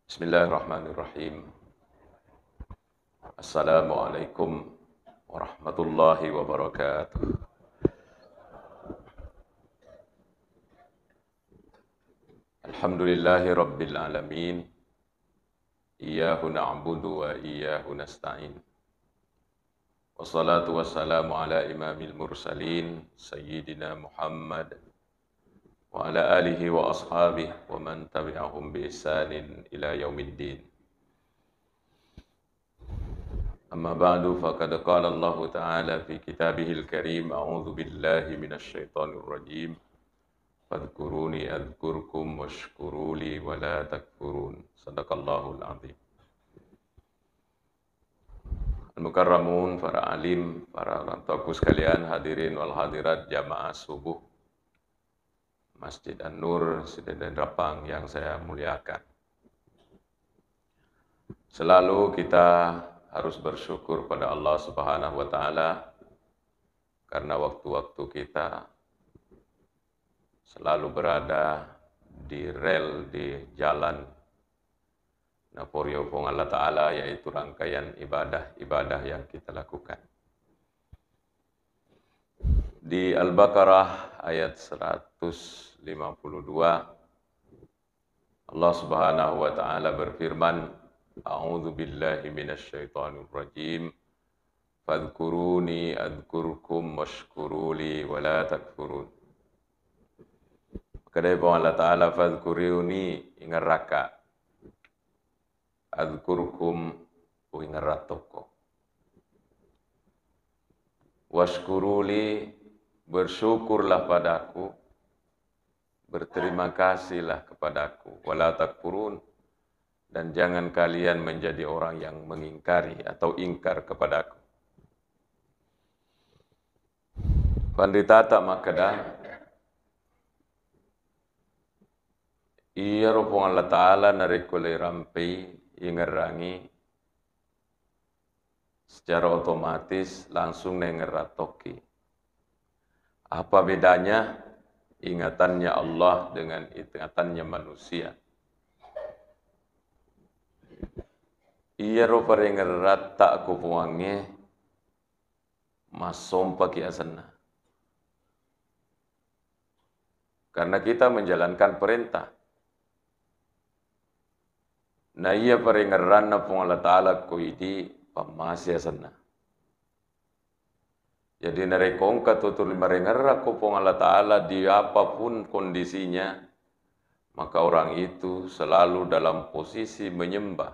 Bismillahirrahmanirrahim. Assalamualaikum warahmatullahi wabarakatuh. Alhamdulillahi rabbil alamin. Iyyahu na'budu wa iyyahu nasta'in. Wassalatu wassalamu ala imamil mursalin Sayyidina Muhammad wa ala alihi wa ashabihi wa man tabi'ahum bi ihsanin ila yaumiddin. Amma ba'du faqad qala Allah Ta'ala fi kitabihil karim a'udzu billahi minasy syaithanir rajim. Fadhkuruni adzkurkum washkuruli wa la takfurun. Sadaqallahul azim. Al-mukarramun, para alim, para orang tuaku sekalian, hadirin wal hadirat jamaah subuh Masjid An-Nur Sidin Rapang yang saya muliakan. Selalu kita harus bersyukur pada Allah Subhanahu wa taala karena waktu-waktu kita selalu berada di rel, di jalan Naporio Pong Allah Ta'ala, yaitu rangkaian ibadah-ibadah yang kita lakukan. Di Al-Baqarah ayat 152, Allah Subhanahu wa Ta'ala berfirman, A'udzu billahi minasy syaithanir rajim. Fadhkuruni adzkurkum washkuruli wa la takfurun. Kadai pun Allah Ta'ala fadhkuruni ingaraka. Adzkurkum ingaratoko. Washkuruli, bersyukurlah padaku. Berterima kasihlah kepadaku. Wa la takfurun. Dan jangan kalian menjadi orang yang mengingkari atau ingkar kepadaku. Panditata makada iya rupong Allah Ta'ala narikulai rampai ingerangi secara otomatis langsung nengeratoki. Apa bedanya ingatannya Allah dengan ingatannya manusia? Iya rupa rengerat tak kupuange masompa kiasana. Karena kita menjalankan perintah. Na iya parengeran na pong Allah Ta'ala ko idi pamasya sana. Jadi narekong katutul marengerra ko pong Allah Ta'ala di apapun kondisinya, maka orang itu selalu dalam posisi menyembah.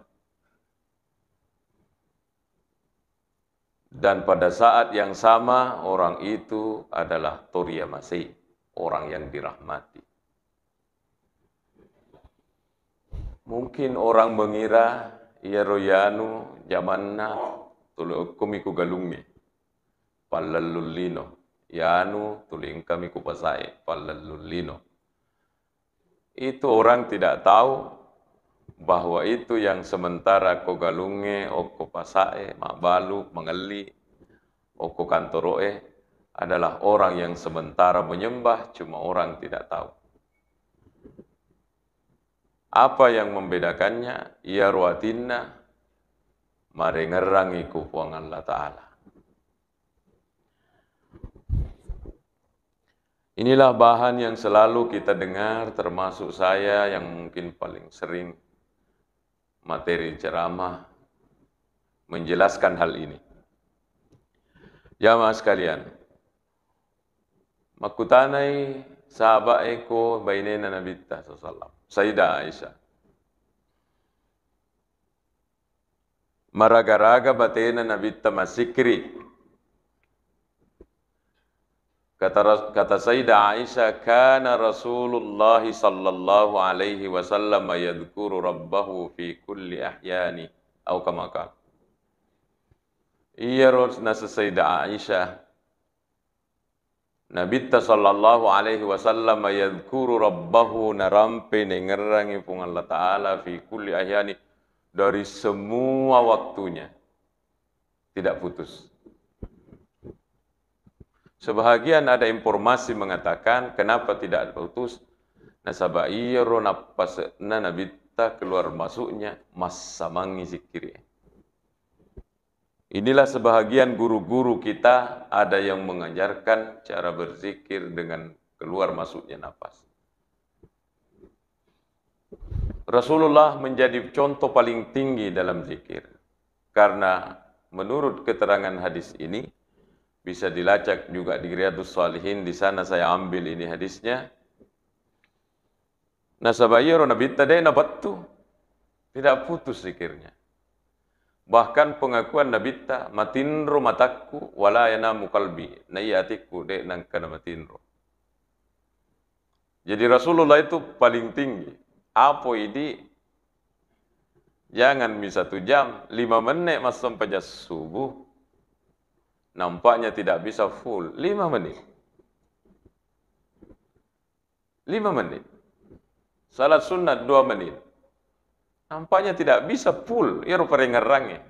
Dan pada saat yang sama orang itu adalah Toria Masih, orang yang dirahmati. Mungkin orang mengira ia royanu zamanna tulu kumiku galungi pallalulino yanu tuling kami kupasai pallalulino. Itu orang tidak tahu bahwa itu yang sementara ko galunge o ko pasae mabalu mengali o ko kantoroe adalah orang yang sementara menyembah, cuma orang tidak tahu. Apa yang membedakannya? Ya ruatinna marengerangi kupuang Allah Ta'ala. Inilah bahan yang selalu kita dengar, termasuk saya yang mungkin paling sering materi ceramah menjelaskan hal ini. Jamaah sekalian, makutanai sahabat eko bainena Nabi sallallahu Sayyidah Aisyah. Maragaraga batena Nabi masikri. Kata Sayyidah Aisyah, kana Rasulullah sallallahu alaihi wasallam yadhkuru rabbahu fi kulli ahyani atau kama qala. Iya nasa Sayyidah Aisyah, Nabi sallallahu alaihi wasallam yadhkuru rabbahu narampe nengerangi pung Allah Ta'ala fi kulli ahyani, dari semua waktunya, tidak putus. Sebahagian ada informasi mengatakan kenapa tidak putus. Nasaba iya ro napas na Nabi kita keluar masuknya masamangi zikir. Inilah sebahagian guru-guru kita ada yang mengajarkan cara berzikir dengan keluar masuknya nafas. Rasulullah menjadi contoh paling tinggi dalam zikir. Karena menurut keterangan hadis ini, bisa dilacak juga di Riyadhus Shalihin, di sana saya ambil ini hadisnya. Nasabayiro Nabi tadai nabattu, tidak putus zikirnya. Bahkan pengakuan Nabi ta matinro mataku wala yanamu qalbi, nayatiku de nang kana matinro. Jadi Rasulullah itu paling tinggi. Apa ini? Jangan 1 jam, 5 menit mas sampai subuh. Nampaknya tidak bisa full. 5 menit. 5 menit. Salat sunat 2 menit. Nampaknya tidak bisa full. Ya rupa rengarangnya.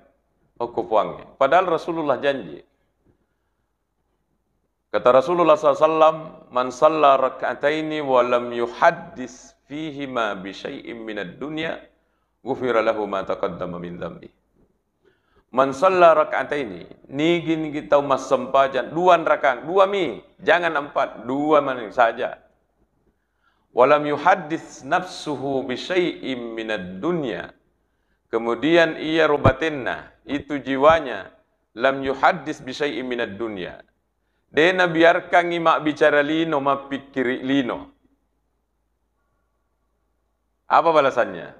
Okupuangnya. Padahal Rasulullah janji. Kata Rasulullah SAW, Man salla rak'ataini wa lam yuhaddis fihima bi syai'in minad dunya, ghufira lahu ma taqaddama min dhanbi. Man salla rak'ataini, nigin kita mas sempajan 2 rakaat, 2 mi, jangan 4, 2 menit saja. Walam yuhaddits nafsuhu bi syai'in minad dunya. Kemudian ia rubatinna, itu jiwanya, lam yuhaddits bi syai'in minad dunya. Dena biarkan imak bicara lino, mak pikir lino. Apa balasannya?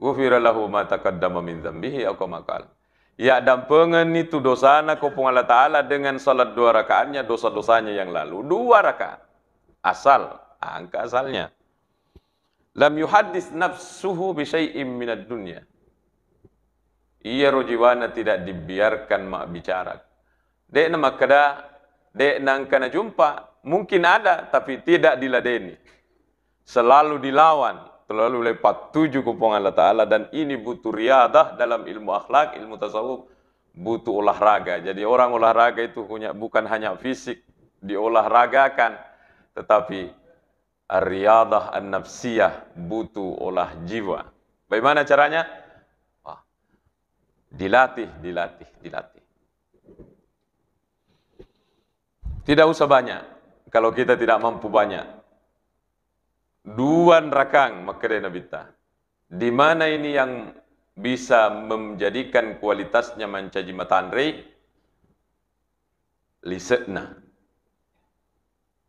Ghufira lahu ma taqaddama min dzambihi aw kama qala. Ya dampengan itu dosana ko Allah Ta'ala dengan salat 2 rakaatnya, dosa-dosanya yang lalu. 2 rakaat. Asal. Angka asalnya. Lam yuhaddis nafsuhu bi syai'in minad dunya. Ia rojiwana tidak dibiarkan mak bicara. Dek nama kada, dek nang kana jumpa, mungkin ada tapi tidak diladeni. Selalu dilawan, selalu lepat tuju kupong Allah Ta'ala, dan ini butuh riadah dalam ilmu akhlak, ilmu tasawuf, butuh olahraga. Jadi orang olahraga itu punya bukan hanya fisik diolahragakan, tetapi ar-riyadah an-nafsiyah, butuh olah jiwa. Bagaimana caranya? Wah, dilatih. Tidak usah banyak. Kalau kita tidak mampu banyak. 2 rakang makanya nabita. Di mana ini yang bisa menjadikan kualitasnya mencaji matanri? Lisetna.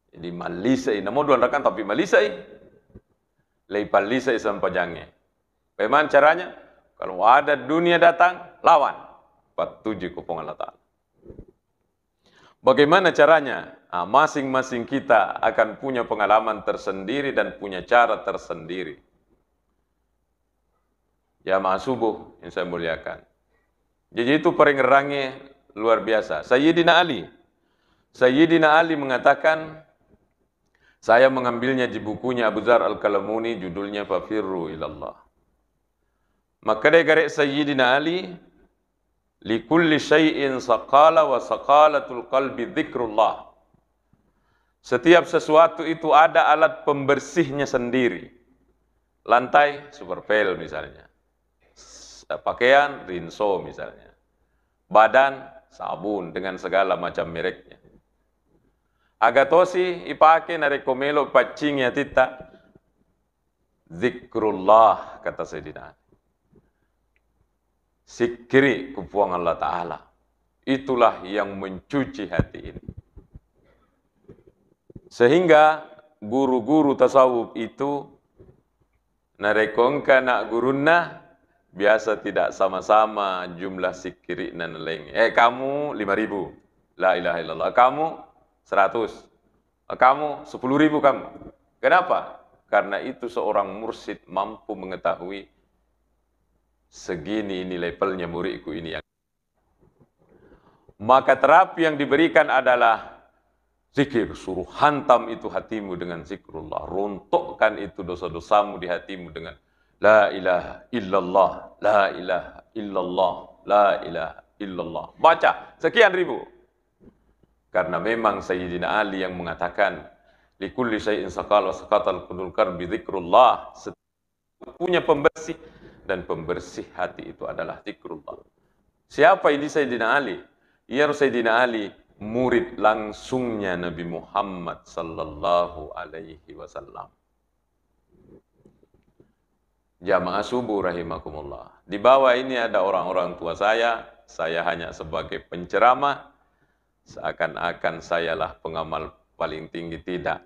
Jadi malisai, namo 2 rakang tapi malisai. Leipal lisai sampajangnya. Bagaimana caranya? Kalau ada dunia datang, lawan. Patuji kupong Allah Ta'ala. Bagaimana caranya? Masing-masing kita akan punya pengalaman tersendiri dan punya cara tersendiri. Jamaah subuh yang saya muliakan. Jadi itu peringerangnya luar biasa. Sayyidina Ali mengatakan, saya mengambilnya di bukunya Abu Dzar Al-Kalamuni, judulnya Fafirru ilallah. Maka dia garek Sayyidina Ali, likulli syai'in saqala wa saqalatul qalbi dzikrullah. Setiap sesuatu itu ada alat pembersihnya sendiri. Lantai, superpel misalnya. Pakaian, rinso misalnya. Badan, sabun dengan segala macam mereknya. Agatosi ipake na rekomelo pacingnya tita. Zikrullah, kata Sayyidina. Zikri kupuang Allah Ta'ala. Itulah yang mencuci hati ini. Sehingga guru-guru tasawuf itu narekongka nak guruna biasa tidak sama-sama jumlah zikri nan lain. Kamu 5.000. La ilaha illallah. Kamu 100. Kamu 10.000 kamu. Kenapa? Karena itu seorang mursyid mampu mengetahui segini ini levelnya muridku ini yang. Maka terapi yang diberikan adalah zikir. Suruh hantam itu hatimu dengan zikrullah. Runtukkan itu dosa-dosamu di hatimu dengan la ilaha illallah, la ilaha illallah, la ilaha illallah. Baca sekian ribu. Karena memang Sayyidina Ali yang mengatakan likulli syai'in saqal wa saqatal qulul karbi dzikrullah. punya pembersih, dan pembersih hati itu adalah zikrullah. Siapa ini Sayyidina Ali? Ya Sayyidina Ali, murid langsungnya Nabi Muhammad sallallahu alaihi wasallam. Jamaah subuh rahimakumullah. Di bawah ini ada orang-orang tua saya hanya sebagai penceramah, seakan-akan sayalah pengamal paling tinggi. Tidak.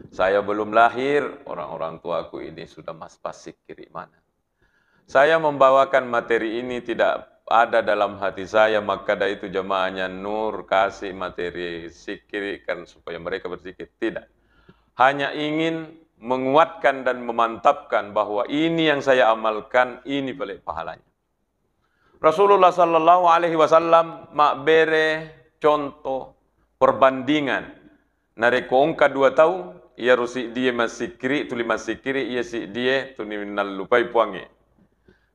Saya belum lahir, orang-orang tuaku ini sudah maspas zikir mana. Saya membawakan materi ini tidak ada dalam hati saya, maka dari itu jamaahnya nur kasih materi zikir kan supaya mereka berzikir. Tidak. Hanya ingin menguatkan dan memantapkan bahwa ini yang saya amalkan, ini paling pahalanya. Rasulullah sallallahu alaihi wasallam makbere contoh perbandingan. Nareko ongka 2 tahun, ia rusi dia masih kiri, tuli masih kiri, ia si dia tuli lupai puangi.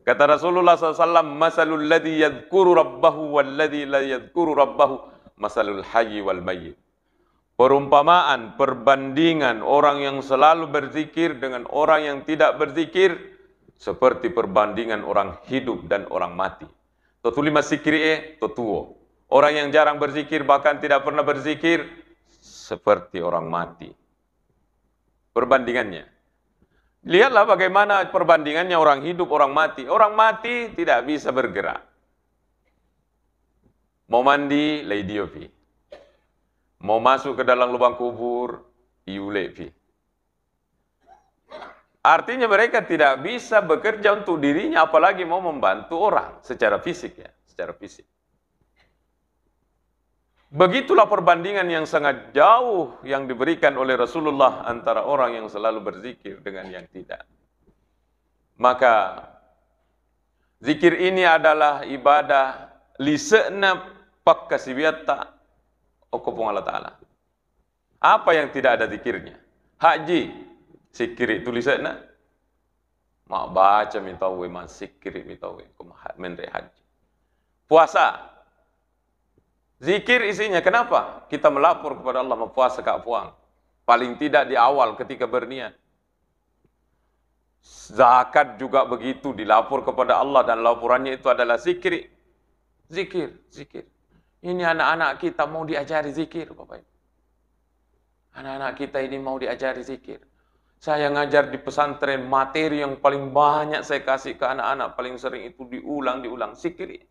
Kata Rasulullah SAW, masalul ladhi yadhkuru rabbahu wal ladhi la yadhkuru rabbahu, masalul hayyi wal mayyit. Perumpamaan, perbandingan orang yang selalu berzikir dengan orang yang tidak berzikir, seperti perbandingan orang hidup dan orang mati. Totuli masih kiri totuo. Orang yang jarang berzikir, bahkan tidak pernah berzikir, seperti orang mati. Perbandingannya. Lihatlah bagaimana perbandingannya orang hidup, orang mati. Orang mati tidak bisa bergerak. Mau mandi, leidiopi. Mau masuk ke dalam lubang kubur, iulepi. Artinya mereka tidak bisa bekerja untuk dirinya, apalagi mau membantu orang secara fisik ya, secara fisik. Begitulah perbandingan yang sangat jauh yang diberikan oleh Rasulullah antara orang yang selalu berzikir dengan yang tidak. Maka zikir ini adalah ibadah lise'na pakkasibiyata okopong Allah Ta'ala. Apa yang tidak ada zikirnya? Haji, zikir itu lise'na. Mak baca mitawe, mak zikir mitawe, menre haji. Puasa, zikir isinya. Kenapa? Kita melapor kepada Allah, mempuasa Kak Puang. Paling tidak di awal ketika berniat. Zakat juga begitu, dilapor kepada Allah dan laporannya itu adalah zikir. Zikir, zikir. Ini anak-anak kita mau diajari zikir, Bapak Ibu. Anak-anak kita ini mau diajari zikir. Saya ngajar di pesantren, materi yang paling banyak saya kasih ke anak-anak, paling sering itu diulang, zikir.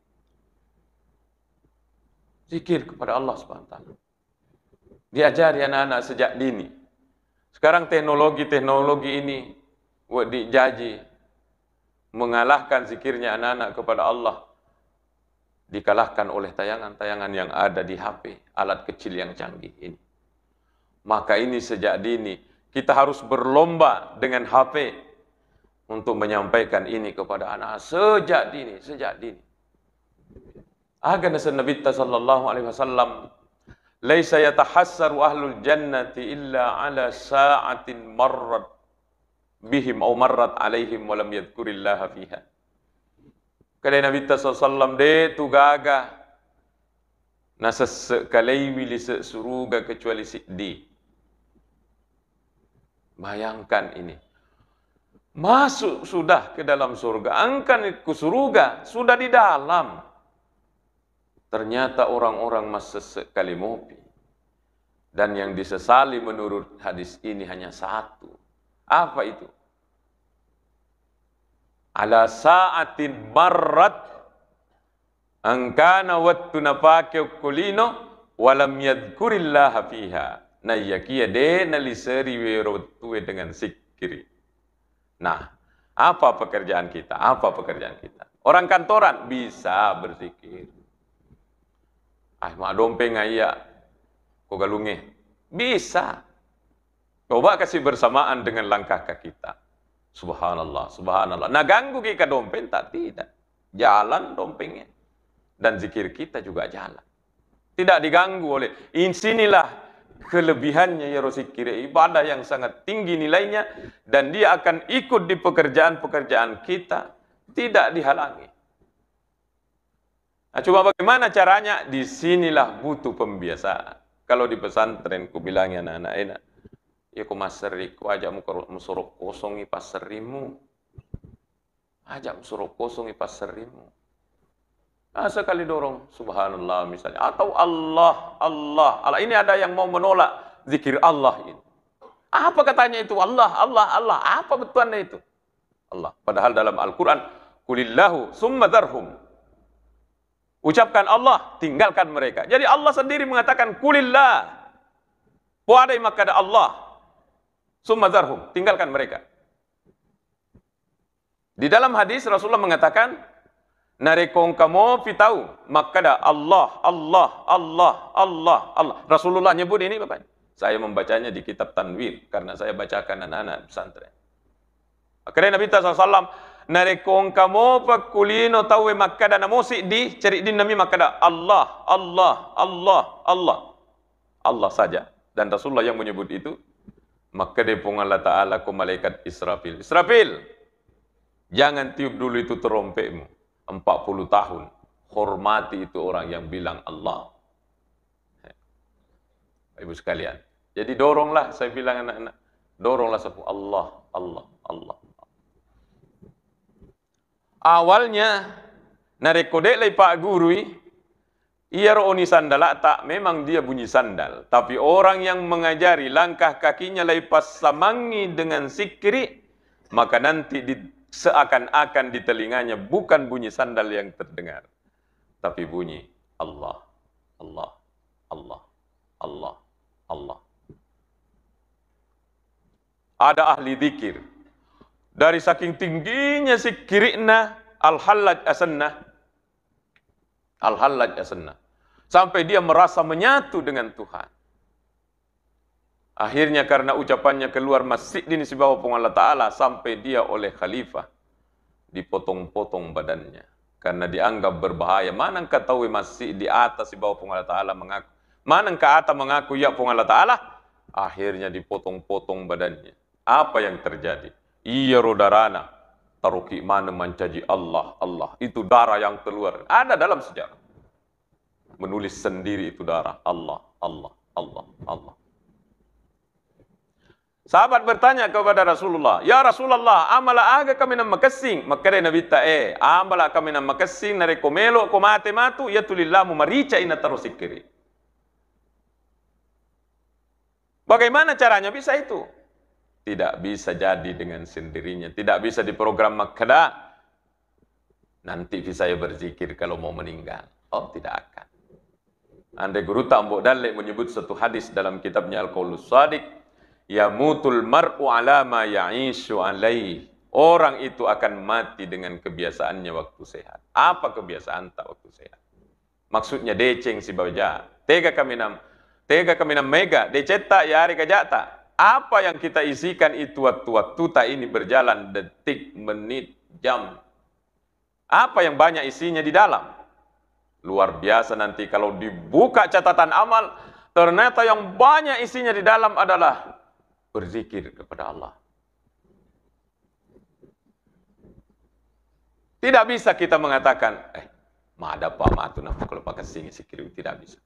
Zikir kepada Allah Subhanahu wa taala. Diajari anak-anak sejak dini. Sekarang teknologi ini dijaji mengalahkan zikirnya anak-anak kepada Allah, dikalahkan oleh tayangan-tayangan yang ada di HP, alat kecil yang canggih ini. Maka ini sejak dini kita harus berlomba dengan HP untuk menyampaikan ini kepada anak sejak dini, sejak dini. Agar Nabi sallallahu alaihi wasallam, laisa yatahassaru ahlul jannati illa ala sa'atin marrat bihim aw marrat alaihim wa lam yadhkurillaha fiha. Kada Nabi sallallahu de tu gaga nasa kalaiwi li suruga kecuali di. Bayangkan ini. Masuk sudah ke dalam surga, angkat ke surga, sudah di dalam. Ternyata orang-orang masih sekali mopi. Dan yang disesali menurut hadis ini hanya satu. Apa itu? Ala sa'atin marrat angkana wattu napake kulino walam yadhkurillaha fiha. Nah yakia de naliseri werotuwe dengan zikiri. Nah, apa pekerjaan kita? Apa pekerjaan kita? Orang kantoran bisa berzikir. Mak dompeng ayah, kau galunge. Bisa. Coba kasih bersamaan dengan langkah kita. Subhanallah, subhanallah. Nah ganggu kita dompeng tak? Tidak. Jalan dompengnya. Dan zikir kita juga jalan. Tidak diganggu oleh. Sinilah kelebihannya ya zikir. Ibadah yang sangat tinggi nilainya. Dan dia akan ikut di pekerjaan-pekerjaan kita. Tidak dihalangi. Nah, coba bagaimana caranya? Disinilah butuh pembiasaan. Kalau di pesantren, ku bilangnya anak-anak enak. Ya ku maseri, ku ajak musuruk kosongi paserimu. Ajak suruh kosong pas serimu. Sekali dorong, subhanallah misalnya. Atau Allah, Allah, Allah. Ini ada yang mau menolak zikir Allah ini. Apa katanya itu? Allah, Allah, Allah. Apa betulannya itu? Allah. Padahal dalam Al-Quran, kulillahu summa dharhum. Ucapkan Allah, tinggalkan mereka. Jadi Allah sendiri mengatakan kulillah. Puadai makada Allah. Summa dharhum. Tinggalkan mereka. Di dalam hadis Rasulullah mengatakan, narekong kamu pitau makada Allah, Allah, Allah, Allah, Allah. Rasulullah nyebut ini Bapak. Saya membacanya di kitab Tanwir karena saya bacakan anak-anak pesantren. Akhirnya Nabi SAW, narekong kamu pakulino tawe makada namosi di cari di nami makada Allah, Allah, Allah, Allah. Allah saja. Dan Rasulullah yang menyebut itu, maka depung Allah Ta'ala ku malaikat Israfil. Israfil, jangan tiup dulu itu terompetmu. 40 tahun. Hormati itu orang yang bilang Allah. Ibu sekalian. Jadi doronglah, saya bilang anak-anak. Doronglah sapu Allah, Allah, Allah. Awalnya, narekodek lai Pak Guru, ia rooni sandal tak, memang dia bunyi sandal. Tapi orang yang mengajari langkah kakinya lai pas samangi dengan sikri, maka nanti seakan-akan di telinganya bukan bunyi sandal yang terdengar, tapi bunyi Allah, Allah, Allah, Allah, Allah. Ada ahli zikir dari saking tingginya zikirna al-hallaj asannah, al-hallaj asannah, sampai dia merasa menyatu dengan Tuhan. Akhirnya karena ucapannya keluar masjid di bawah pengawal Allah Ta'ala, sampai dia oleh khalifah dipotong-potong badannya. Karena dianggap berbahaya. Mana engkau tahu masjid di atas di bawah pengawal Allah Ta'ala mengaku. Mana engkau atas mengaku ya pengawal Allah Ta'ala. Akhirnya dipotong-potong badannya. Apa yang terjadi? Iya rodarana. Taruki mana mencaji Allah, Allah. Itu darah yang keluar. Ada dalam sejarah. Menulis sendiri itu darah. Allah, Allah, Allah, Allah. Sahabat bertanya kepada Rasulullah, ya Rasulullah, amala aga kami nama makasing, makare Nabi ta'e, amala kami nama makasing, nare komelo, komate matu, ya tulillamu marica ina tarusikiri. Bagaimana caranya bisa itu? Tidak bisa jadi dengan sendirinya, tidak bisa diprogram makada. Nanti saya berzikir kalau mau meninggal. Oh, tidak akan. Andai guru Tambok Dalek menyebut satu hadis dalam kitabnya Al-Qaulus Shadiq, yamutul mar'u ala ma ya'ishu alaih. Orang itu akan mati dengan kebiasaannya waktu sehat. Apa kebiasaan tak waktu sehat? Maksudnya deceng si baja. Tega kami nam mega. Decetak ya hari kajata. Apa yang kita isikan itu waktu-waktu tak ini berjalan detik, menit, jam. Apa yang banyak isinya di dalam? Luar biasa nanti kalau dibuka catatan amal, ternyata yang banyak isinya di dalam adalah berzikir kepada Allah. Tidak bisa kita mengatakan, ada apa matu nak kalau pakai sini zikir, tidak bisa.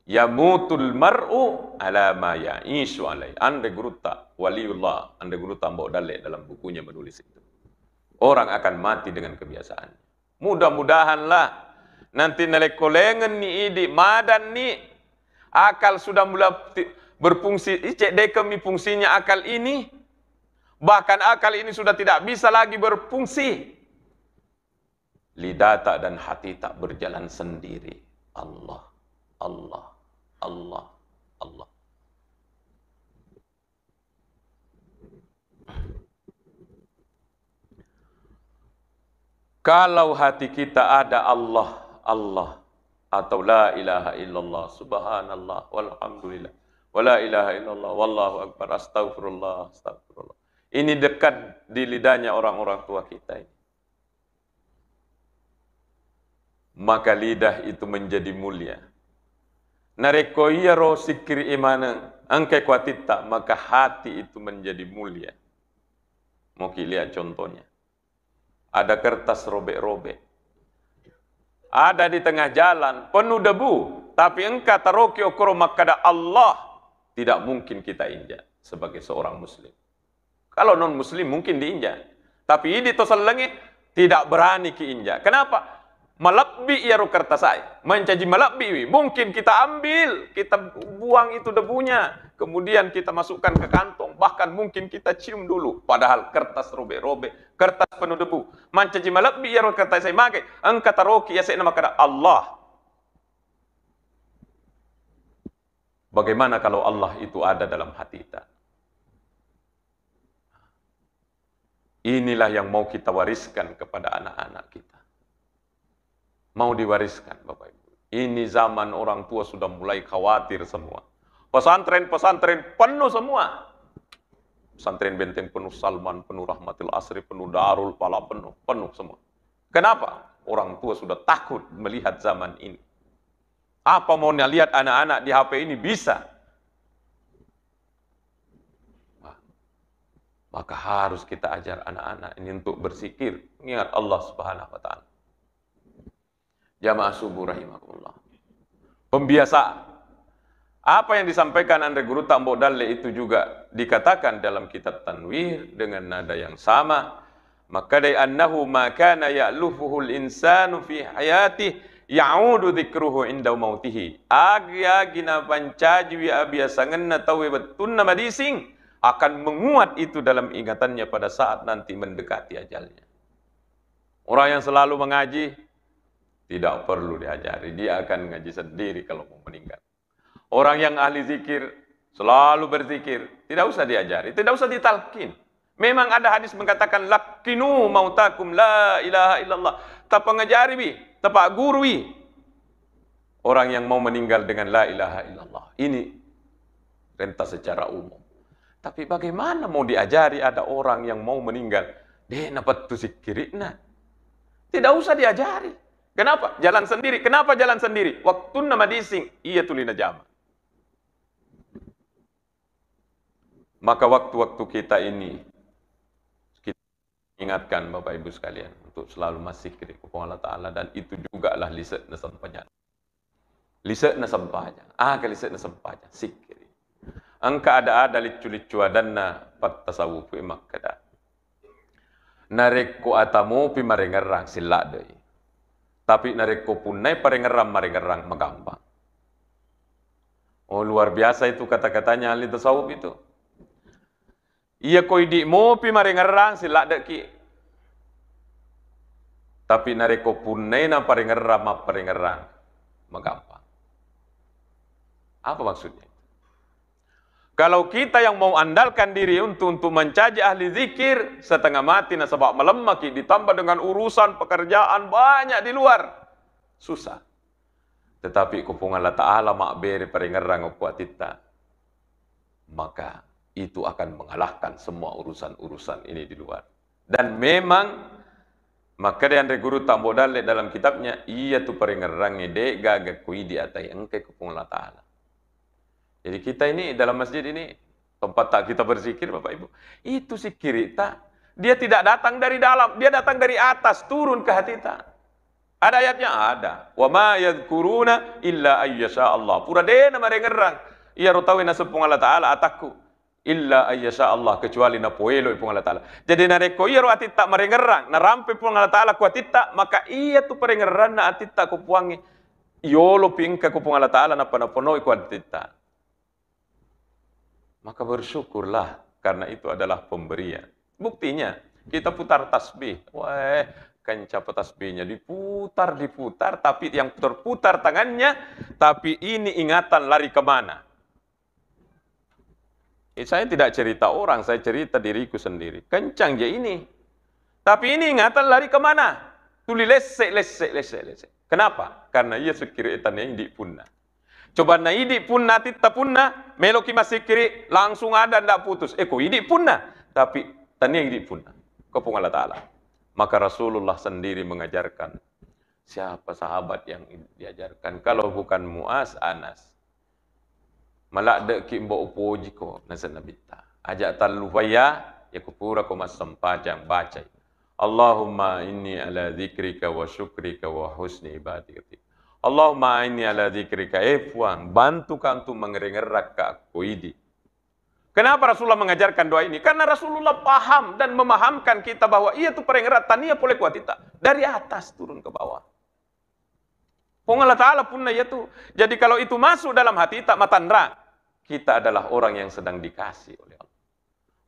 Yamutul mar'u ala ma ya'ishu alai. Ande guruta waliullah, ande guruta Mbok Dalek dalam bukunya menulis itu. Orang akan mati dengan kebiasaan. Mudah-mudahanlah nanti nelekolengan ni idi madan ni akal sudah mulai berfungsi, cek dekemi fungsinya akal ini, bahkan akal ini sudah tidak bisa lagi berfungsi. Lidah tak dan hati tak berjalan sendiri. Allah, Allah, Allah, Allah. Kalau hati kita ada Allah, Allah, atau la ilaha illallah, subhanallah, walhamdulillah, wala ilaha illallah, wallahu akbar, astagfirullah, astagfirullah. Ini dekat di lidahnya orang-orang tua kita ini. Maka lidah itu menjadi mulia. Nareko iya ro sikir imana, angkai kuatita, maka hati itu menjadi mulia. Mau lihat contohnya. Ada kertas robek-robek. Ada di tengah jalan, penuh debu. Tapi engkau taroki okoro makada Allah. Tidak mungkin kita injak sebagai seorang muslim. Kalau non muslim mungkin diinjak. Tapi ini tosalengi Tidak berani kiinjak. Kenapa? Melebih ia kertas saya. Mencaji melebih. Mungkin kita ambil, kita buang itu debunya. Kemudian kita masukkan ke kantong. Bahkan mungkin kita cium dulu. Padahal kertas robek-robek. Kertas penuh debu. Mencaji melebih ia kertas saya. Maka engkau taroki ya saya nama kata Allah. Bagaimana kalau Allah itu ada dalam hati kita? Inilah yang mau kita wariskan kepada anak-anak kita. Mau diwariskan, Bapak Ibu. Ini zaman orang tua sudah mulai khawatir semua. Pesantren-pesantren penuh semua. Pesantren Benteng penuh, Salman penuh, Rahmatil Asri penuh, Darul Pala penuh semua. Kenapa? Orang tua sudah takut melihat zaman ini. Apa mau lihat anak-anak di HP ini bisa? Maka harus kita ajar anak-anak ini untuk berzikir, mengingat Allah Subhanahu wa taala. Jamaah subuh rahimakumullah. Pembiasaan. Apa yang disampaikan Andre Guru Tambok Dalle itu juga dikatakan dalam kitab Tanwir dengan nada yang sama. Maka dari annahu ma kana ya'lufuhul insanu fi hayatihi ya'udu dzikruhu inda mautihi. Agya gina pancaji wi abiasangenna tawe betunna madising akan menguat itu dalam ingatannya pada saat nanti mendekati ajalnya. Orang yang selalu mengaji tidak perlu diajari, dia akan ngaji sendiri kalau mau meninggal. Orang yang ahli zikir selalu berzikir, tidak usah diajari, tidak usah ditalkin. Memang ada hadis mengatakan lakinu mautakum la ilaha illallah. Tak pengajari bi, tepak guru bi. Orang yang mau meninggal dengan la ilaha illallah. Ini rentas secara umum. Tapi bagaimana mau diajari ada orang yang mau meninggal? Dia napat tu zikirina. Tidak usah diajari. Kenapa? Jalan sendiri. Kenapa jalan sendiri? Waktu nama dising, iya tulina jama. Maka waktu-waktu kita ini, kita ingatkan Bapak Ibu sekalian, untuk selalu masih kiri kepada Allah Ta'ala, dan itu juga lah liset na sampanya. Liset na sampanya. Liset na sampanya. Sikiri. Angka ada licu-licu adanna pat tasawufu imak kada. Nareko atamu pi marengerang silak deh. Tapi nareko punai parengerang magampang. Oh luar biasa itu kata-katanya ahli tasawuf itu. Iya koi di mo pi marengerang silak deh ki. Tapi nareko punai na parengerang magampang. Apa maksudnya? Kalau kita yang mau andalkan diri untuk mencaji ahli zikir, setengah mati nasabak melemah, ditambah dengan urusan pekerjaan banyak di luar, susah. Tetapi kupung Allah Ta'ala makberi peringerang kuatita, maka itu akan mengalahkan semua urusan-urusan ini di luar. Dan memang, maka dia Andre Guru Tambok Dalle dalam kitabnya, iya tu peringerang ide gagakui di atai engke kupung Allah Ta'ala. Jadi kita ini dalam masjid ini tempat tak kita berzikir Bapak Ibu. Itu zikir kita. Dia tidak datang dari dalam, dia datang dari atas turun ke hati kita. Ada ayatnya ada. Wa ma yadhkuruna illa ayyasha Allah. Pura dena marengerang. Ia rotawi nasepung Allah Taala ataku illa ayyasha Allah kecuali na poelo ipung Allah Taala. Jadi nareko ia ro atita marengerang, na rampe pung Allah Taala ku atita, maka ia tu parengerang na atita ku puangi. Iolo pingka ku pung Allah Taala na panaponoi ku atita. Maka bersyukurlah karena itu adalah pemberian. Buktinya kita putar tasbih. Wah, kencap tasbihnya diputar, tapi yang terputar tangannya, tapi ini ingatan lari kemana? Saya tidak cerita orang, saya cerita diriku sendiri. Kencang je ini. Tapi ini ingatan lari kemana? Tuli lesek. Kenapa? Karena ia sekira etannya di punna. Coba na idi punna titta punna, meloki masih kiri langsung ada ndak putus. Eko idi punna, tapi tani idi punna. Kopung Allah Ta'ala. Maka Rasulullah sendiri mengajarkan. Siapa sahabat yang diajarkan? Kalau bukan Muaz, Anas. Malak dek ki mbok upoji ko nasa nabita. Ajak talufaya ya kupura ko mas sempajang baca. Allahumma inni ala dzikrika wa syukrika wa husni ibadatik. Allahumma inni ala dzikrika efwan, bantu ka untuk mengerengerak ka aku ini. Kenapa Rasulullah mengajarkan doa ini? Karena Rasulullah paham dan memahamkan kita bahwa ia itu paling erat tania boleh kuat kita dari atas turun ke bawah. Pung Allah Ta'ala pun itu. Jadi kalau itu masuk dalam hati tak matandra, kita adalah orang yang sedang dikasih oleh Allah.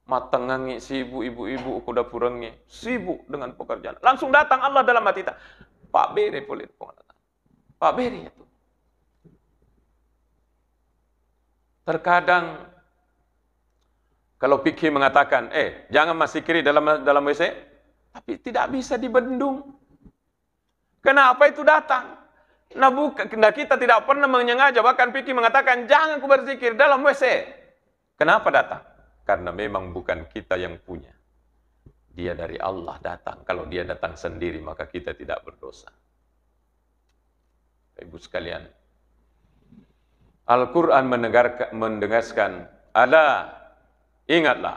Matangangi sibuk ibu-ibu kuda purangi, sibuk dengan pekerjaan. Langsung datang Allah dalam hati kita. Pak Beri boleh Pung Allah Ta'ala. Pak Beri itu. Terkadang kalau fikih mengatakan, jangan masih kiri dalam WC, tapi tidak bisa dibendung. Kenapa itu datang? Nah kita tidak pernah menyengaja, bahkan fikih mengatakan, jangan ku berzikir dalam WC. Kenapa datang? Karena memang bukan kita yang punya. Dia dari Allah datang. Kalau dia datang sendiri, maka kita tidak berdosa. Ibu sekalian, Al-Quran menegaskan, ingatlah,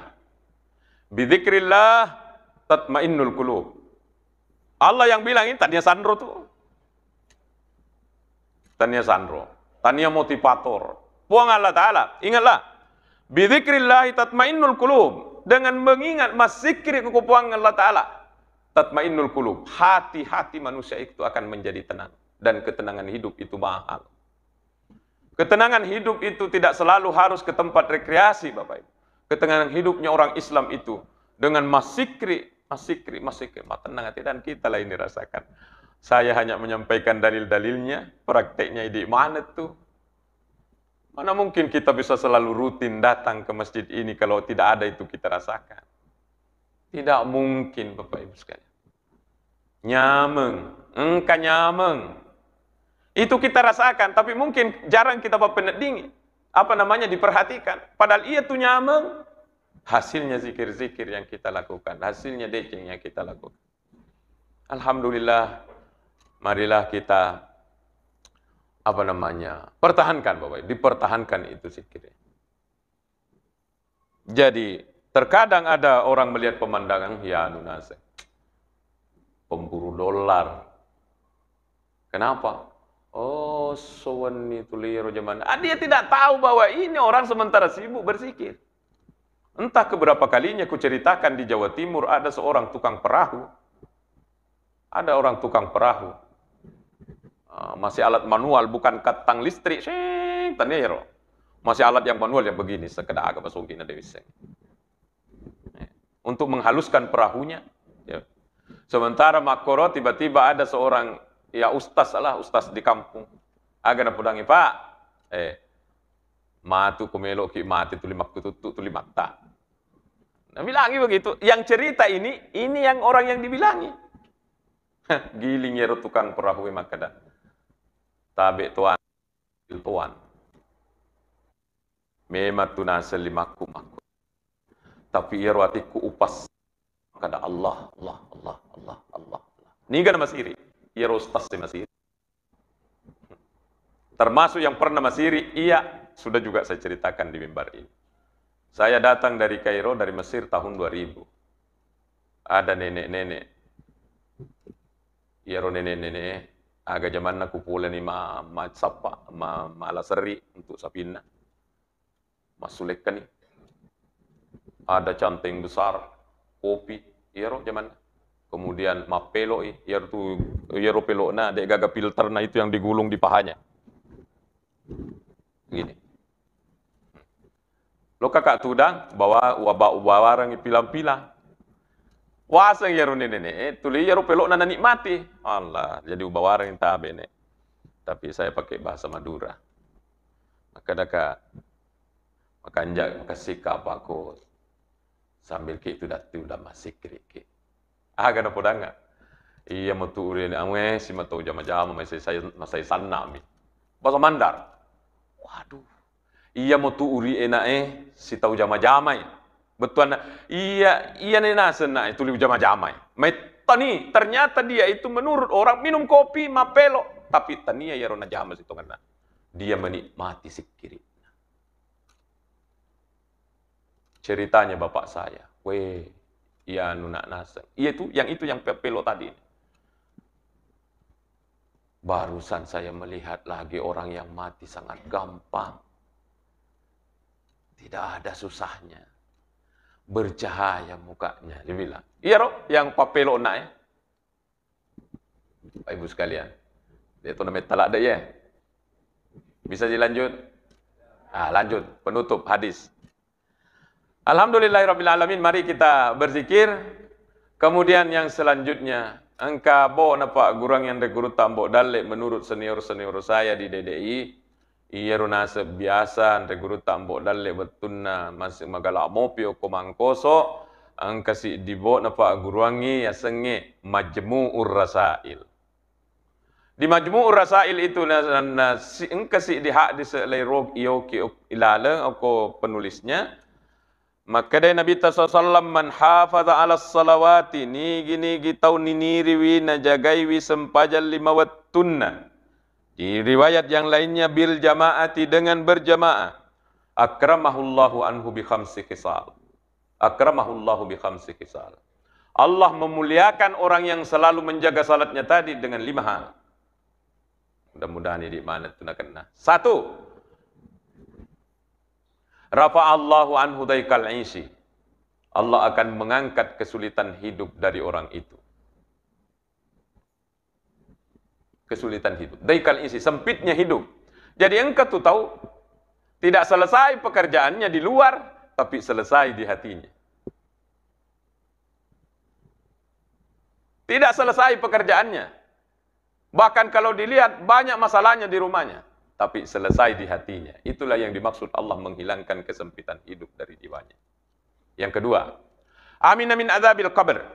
bidzikrillah tatmainnul qulub. Allah yang bilang ini tadinya Sandro tuh. Tania Sandro, tania motivator. Puang Allah Ta'ala, ingatlah, bidzikrillah tatmainnul qulub. Dengan mengingat masikri kekupuang Allah Ta'ala, tatmainnul qulub. Hati-hati manusia itu akan menjadi tenang. Dan ketenangan hidup itu mahal. Ketenangan hidup itu tidak selalu harus ke tempat rekreasi, Bapak Ibu. Ketenangan hidupnya orang Islam itu dengan masikri, tenang hati, dan kita lah ini rasakan. Saya hanya menyampaikan dalil-dalilnya, prakteknya di mana tuh? Mana mungkin kita bisa selalu rutin datang ke masjid ini kalau tidak ada itu kita rasakan. Tidak mungkin, Bapak Ibu sekalian. Nyameng, engkau nyameng. Itu kita rasakan, tapi mungkin jarang kita dingin. Diperhatikan. Padahal ia tuh nyameng. Hasilnya zikir-zikir yang kita lakukan. Hasilnya deceng yang kita lakukan. Alhamdulillah, marilah kita pertahankan, Bapak. Dipertahankan itu zikir. Jadi, terkadang ada orang melihat pemandangan, ya nunase, pemburu dolar. Kenapa? Oh, sewani tuliro zaman. Dia tidak tahu bahwa ini orang sementara sibuk berzikir. Entah keberapa kalinya ku ceritakan di Jawa Timur ada seorang tukang perahu. Ada orang tukang perahu. Masih alat manual, bukan katang listrik. Masih alat yang manual yang begini, sekedar agak pasungkin ada bisa. Untuk menghaluskan perahunya. Ya. Sementara makoro tiba-tiba ada seorang ustaz di kampung. Agar pudangi, Pak. Matu kumelo ki mati tulimak tutup tulimak tak. Nah, bilangi begitu. Yang cerita ini yang orang yang dibilangi. Giling ya tukang perahu makada. Tabe tuan. Memang tunasel limaku. Tapi ya ruatiku upas kada Allah. Ni kan masiri. Ya Ustaz masiri. Termasuk yang pernah masiri, sudah juga saya ceritakan di mimbar ini. Saya datang dari Kairo, dari Mesir tahun 2000. Ada nenek-nenek. Iro nenek-nenek, agak zaman aku pula ni malaseri untuk sapina. Masulekan ni. Ada canting besar, kopi, iro zaman. Kemudian mapelo, iro pelo na, dek gaga filter na itu yang digulung di pahanya. Gini. Lo kakak tudang bawa warang pilang-pilang. Wasang yaro nenek, tuli yaro pelok na nikmati. Allah, jadi warang yang tabe nek. Tapi saya pakai bahasa Madura. Maka kasih aku sambil ki itu udah masih kiri. Agak ada podanga. Iya mau tuuri ame si matau jama-jama masai sana mi. Bahasa Mandar. Waduh. Iya mau tuuri si tahu jama-jama ya. Betul na. Iya nenasen na itu jama-jama ya. Tani ternyata dia itu menurut orang minum kopi mapelo tapi tania ya rona jama situ kan. Dia menikmati sikiri. Ceritanya bapak saya, iya nunak nasa. Yang pelo tadi. Barusan saya melihat lagi orang yang mati sangat gampang. Tidak ada susahnya. Bercahaya mukanya. Dia bilang, iya roh, yang papelo nak ya. Pak Ibu sekalian. Dia itu namanya talak deh ya. Bisa dilanjut? Lanjut, penutup hadis. Alhamdulillahirrabbilalamin, mari kita berzikir. Kemudian yang selanjutnya, engkau bo napa gurang yang guru tambok dalek menurut senior-senior saya di DDI, iya runa biasa guru tambok dalek betuna masih magala mopi ko mangkoso, angka si dibo napa guruangi ya senge Majmu'ur Rasail. Di Majmu'ur Rasail itu si engka si dihak di selero iyo ki ilaleng ko penulisnya. Maka dari Nabi SAW, man hafaza ala salawati, ni gini gitau niniriwi na jagaiwi sempajal 5 wattunna. Di riwayat yang lainnya, bil jamaati, dengan berjamaah. Akramahullahu anhu bi khamsi khisal. Akramahullahu bi khamsi khisal. Allah memuliakan orang yang selalu menjaga salatnya tadi dengan 5 hal. Mudah-mudahan ini mana tunakan. 1. Rafa'allahu anhu daikal isi. Allah akan mengangkat kesulitan hidup dari orang itu. Kesulitan hidup. Daikal isi, sempitnya hidup. Jadi engkau tuh tahu, tidak selesai pekerjaannya di luar, tapi selesai di hatinya. Tidak selesai pekerjaannya. Bahkan kalau dilihat banyak masalahnya di rumahnya. Tapi selesai di hatinya. Itulah yang dimaksud Allah menghilangkan kesempitan hidup dari jiwanya. Yang kedua, amin min adzabil qabr.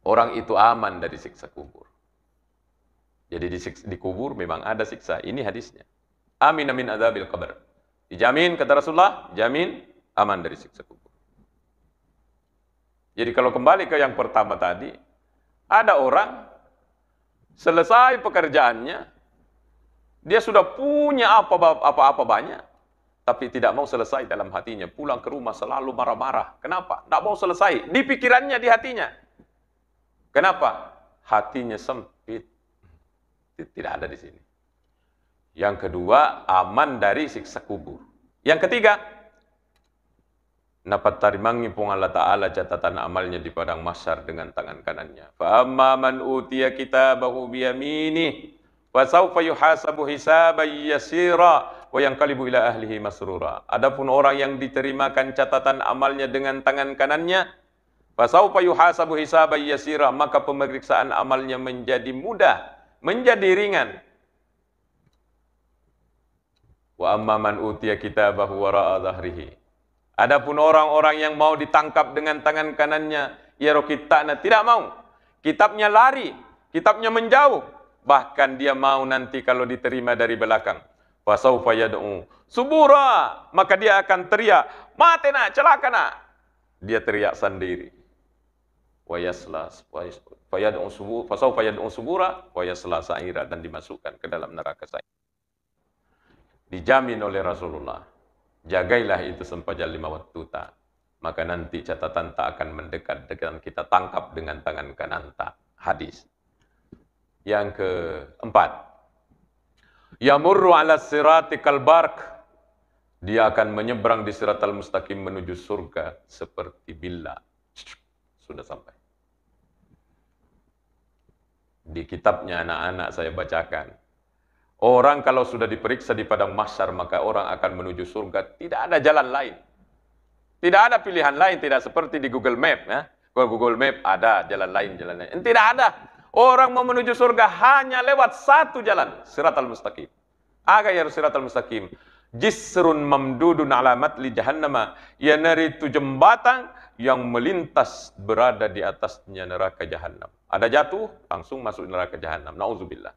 Orang itu aman dari siksa kubur. Jadi di kubur memang ada siksa. Ini hadisnya. Amin min adzabil qabr. Dijamin, kata Rasulullah, jamin aman dari siksa kubur. Jadi kalau kembali ke yang pertama tadi, ada orang selesai pekerjaannya, dia sudah punya apa-apa banyak, tapi tidak mau selesai dalam hatinya. Pulang ke rumah selalu marah-marah. Kenapa? Tidak mau selesai. Di pikirannya, di hatinya. Kenapa? Hatinya sempit. Tidak ada di sini. Yang kedua, aman dari siksa kubur. Yang ketiga, dapat tarimangi pun Allah Ta'ala catatan amalnya di padang mahsyar dengan tangan kanannya. Fa amma man utiya kitabahu biyaminih, fasawfa yuhasabu hisaban yasira wa yanqalibu ila ahlihi masrura. Adapun orang yang diterimakan catatan amalnya dengan tangan kanannya, fasawfa yuhasabu hisaban yasira, maka pemeriksaan amalnya menjadi mudah, menjadi ringan. Wa amma man utiya kitabahu wara'a dhahrihi. Adapun orang-orang yang mau ditangkap dengan tangan kanannya, ya rokitana, tidak mau. Kitabnya lari, kitabnya menjauh. Bahkan dia mau nanti kalau diterima dari belakang. Fasawfa yad'u subura, maka dia akan teriak, mati nak, celaka nak. Dia teriak sendiri. Wa yasla fayad'u subura, fasawfa yad'u subura wa yasla sa'ira, dan dimasukkan ke dalam neraka sa'ir. Dijamin oleh Rasulullah. Jagailah itu sempajal 5 waktu tak. Maka nanti catatan tak akan mendekat dengan kita tangkap dengan tangan kanan tak. Hadis. Yang keempat, yamurru ala sirati kalbark. Dia akan menyeberang di siratal mustaqim menuju surga seperti bila. Sudah sampai. Di kitabnya anak-anak saya bacakan. Orang kalau sudah diperiksa di padang mahsyar, maka orang akan menuju surga. Tidak ada jalan lain. Tidak ada pilihan lain, tidak seperti di Google Map. Ya. Kalau Google Map ada jalan lain. Tidak ada. Orang mau menuju surga hanya lewat satu jalan, siratal mustaqim. Aga ya siratal mustaqim. Jisrun mamdudun alamat li jahannama. Yanari itu jembatan yang melintas berada di atasnya neraka jahannam. Ada jatuh, langsung masuk neraka jahannam. Nauzubillah.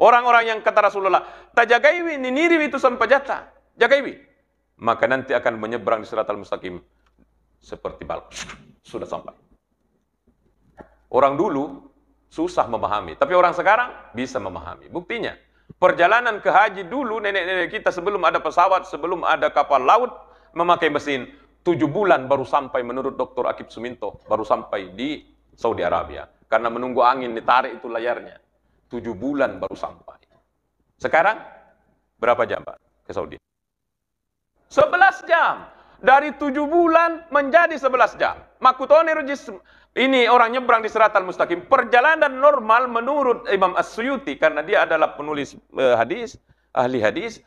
Orang-orang yang kata Rasulullah, tajagaiwi niniri itu sampajata. Jagaiwi. Maka nanti akan menyeberang di siratal mustaqim seperti balok. Sudah sampai. Orang dulu susah memahami. Tapi orang sekarang bisa memahami. Buktinya, perjalanan ke haji dulu nenek-nenek kita sebelum ada pesawat, sebelum ada kapal laut, memakai mesin. 7 bulan baru sampai menurut Dr. Akib Suminto, baru sampai di Saudi Arabia. Karena menunggu angin ditarik itu layarnya. 7 bulan baru sampai. Sekarang, berapa jam Pak ke Saudi? 11 jam. Dari 7 bulan menjadi 11 jam. Makutoni rujis, ini orang nyebrang di Siratal Mustaqim. Perjalanan normal menurut Imam As-Suyuti, karena dia adalah penulis hadis, ahli hadis.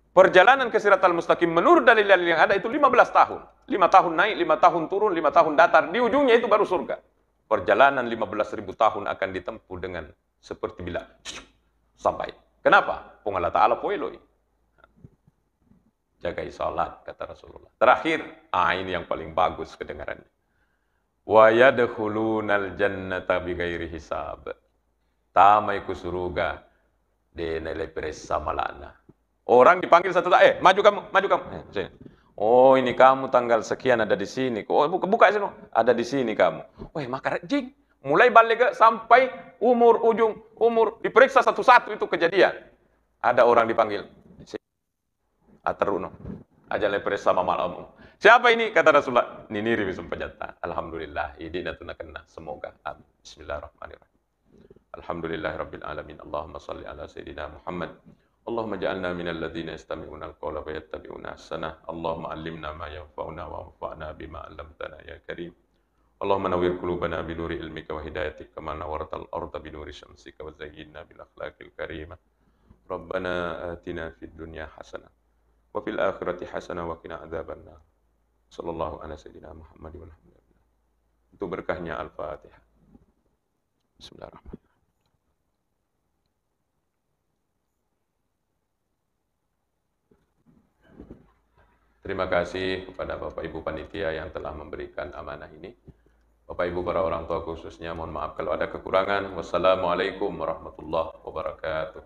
Perjalanan ke Siratal Mustaqim menurut dalil-dalil yang ada itu 15 tahun. 5 tahun naik, 5 tahun turun, 5 tahun datar. Di ujungnya itu baru surga. Perjalanan 15.000 tahun akan ditempuh dengan seperti bila sampai. Kenapa? Allah Ta'ala poeloi. Jagai salat, kata Rasulullah. Terakhir, ini yang paling bagus kedengarannya. Wa yadkhulunal jannata bighairi hisab. Tamai ku surga de nele presa malana. Orang dipanggil satu, maju kamu, maju kamu. Sini. Oh, ini kamu tanggal sekian ada di sini. Oh, buka sini. Ada di sini kamu. Wah, maka jing. Mulai balik sampai ujung umur diperiksa satu-satu itu kejadian. Ada orang dipanggil. Ateruno. Aja lepres sama malamu. Siapa ini? Kata Rasulullah. Niniri bisumpajata. Alhamdulillah. Idina tunakanna. Semoga. Amin. Bismillahirrahmanirrahim. Alhamdulillah Rabbil Alamin. Allahumma salli ala Sayyidina Muhammad. Allahumma ja'alna minal ladhina yastami'una al-qawla wa yattabi'una ahsanah. Allahumma allimna ma yanfa'una wa anfa'na bima 'allamtana ya karim. Allahumma nawwir qulubana bi nuri ilmika wa hidayatika kama nawwartal arda bi nuri syamsika wa zayyinna bil akhlaqil karimah. Rabbana atina fid dunya hasanah wa fil akhirati hasanah wa qina adzabannar. Sallallahu ala sayyidina Muhammad wa alhamdulillah. Untuk berkahnya Al-Fatihah. Bismillahirrahmanirrahim. Terima kasih kepada Bapak Ibu Panitia yang telah memberikan amanah ini. Bapak Ibu para orang tua khususnya, mohon maaf kalau ada kekurangan. Wassalamualaikum warahmatullahi wabarakatuh.